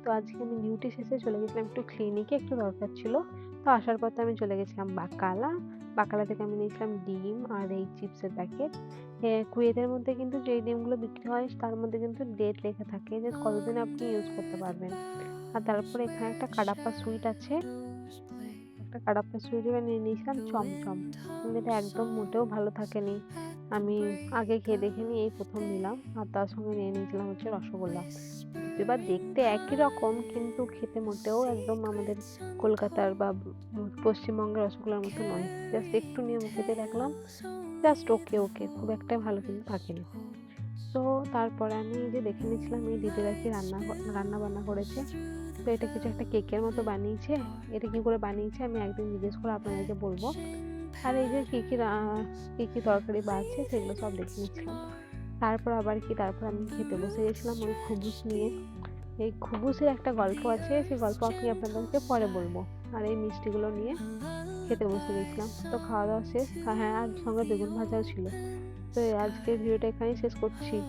তো আজকে আমি ডিউটি শেষে চলে গেছিলাম একটু ক্লিনিকে, একটু দরকার ছিল। তো আসার পথে আমি চলে গেছিলাম বাকালা। বাকালা থেকে আমি নিয়েছিলাম ডিম আর এই চিপসের প্যাকেট। কুয়েতের মধ্যে কিন্তু যেই ডিমগুলো বিক্রি হয় তার মধ্যে কিন্তু ডেট লেখা থাকে যে কতদিন আপনি ইউজ করতে পারবেন। আর তারপরে এখানে একটা কাডাপ্পা সুইট আছে। একটা কাডাপ্পা সুইট এবার নিয়ে নিয়েছিলাম চমচম। কিন্তু এটা একদম মোটেও ভালো থাকেনি। আমি আগে খেয়ে দেখিনি, এই ১ম নিলাম। আর তার সঙ্গে নিয়ে নিয়েছিলাম হচ্ছে রসগোল্লা। এবার দেখতে একই রকম কিন্তু খেতে মোটেও একদম আমাদের কলকাতার বা পশ্চিমবঙ্গের রসগোল্লার মতো নয়। জাস্ট একটু নিয়ে মুখে দিয়ে দেখলাম, জাস্ট ওকে, ওকে, খুব একটা ভালো কিন্তু থাকেনি। তো তারপরে আমি এই যে দেখে নিচ্ছিলাম এই দিদিরা কি রান্না-বান্না করেছে। তো এটা কিছু একটা কেকের মতো বানিয়েছে। এটা কি করে বানিয়েছে আমি একদিন জিজ্ঞেস করে আপনাদেরকে বলব। আর এই যে কি কি তরকারি বাড়ছে সেগুলো সব দেখে নিচ্ছিলাম। তারপর আবার কি তারপর আমি খেতে বসে গেছিলাম ওই খুবুস নিয়ে। এই খুবুসের একটা গল্প আছে, সেই গল্প আমি আপনাদেরকে পরে বলব। আর এই মিষ্টিগুলো নিয়ে খেতে বসে গেছিলাম। তো খাওয়া-দাওয়া শেষ। হ্যাঁ, আর সঙ্গে বেগুন ভাজাও ছিল। তো আজকের ভিডিওটা এখানেই শেষ করছি।